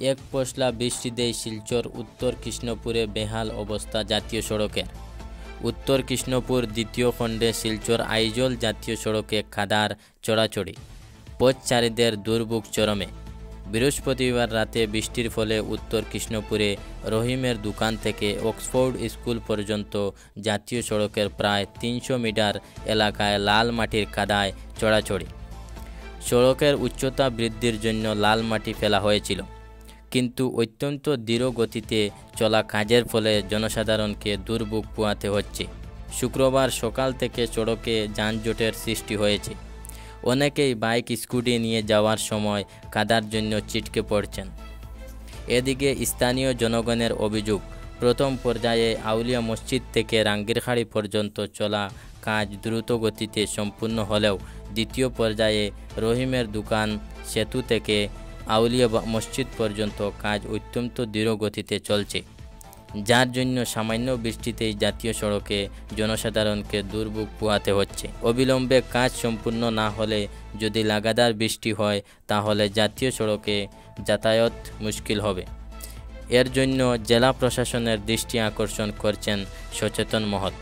এক পশলা বৃষ্টিতেই শিলচর উত্তর কৃষ্ণপুরে বেহাল অবস্থা জাতীয় সড়কের। উত্তর কৃষ্ণপুর দ্বিতীয় খণ্ডে শিলচর আইজল জাতীয় সড়কে কাদার চড়াচড়ি, পথচারীদের দুর্ভোগ চরমে। বৃহস্পতিবার রাতে বৃষ্টির ফলে উত্তর কৃষ্ণপুরে রহিমের দোকান থেকে অক্সফোর্ড স্কুল পর্যন্ত জাতীয় সড়কের প্রায় 300 মিটার এলাকায় লাল মাটির কাদায় চড়াচড়ি। সড়কের উচ্চতা বৃদ্ধির জন্য লাল মাটি ফেলা হয়েছিল, কিন্তু অত্যন্ত ধীর গতিতে চলা কাজের ফলে জনসাধারণকে দুর্ভোগ পোহাতে হচ্ছে। শুক্রবার সকাল থেকে সড়কে যানজটের সৃষ্টি হয়েছে। অনেকেই বাইক স্কুটি নিয়ে যাওয়ার সময় কাদার জন্য ছিটকে পড়ছেন। এদিকে স্থানীয় জনগণের অভিযোগ, প্রথম পর্যায়ে আউলিয়া মসজিদ থেকে রাঙ্গিরখাড়ি পর্যন্ত চলা কাজ দ্রুত গতিতে সম্পূর্ণ হলেও দ্বিতীয় পর্যায়ে রহিমের দোকান সেতু থেকে আউলিয়া মসজিদ পর্যন্ত কাজ অত্যন্ত ধীর গতিতে চলছে, যার জন্য সামান্য বৃষ্টিতেই জাতীয় সড়কে জনসাধারণকে দুর্ভোগ পোহাতে হচ্ছে। অবিলম্বে কাজ সম্পূর্ণ না হলে যদি লাগাতার বৃষ্টি হয় তাহলে জাতীয় সড়কে যাতায়াত মুশকিল হবে। এর জন্য জেলা প্রশাসনের দৃষ্টি আকর্ষণ করছেন সচেতন মহল।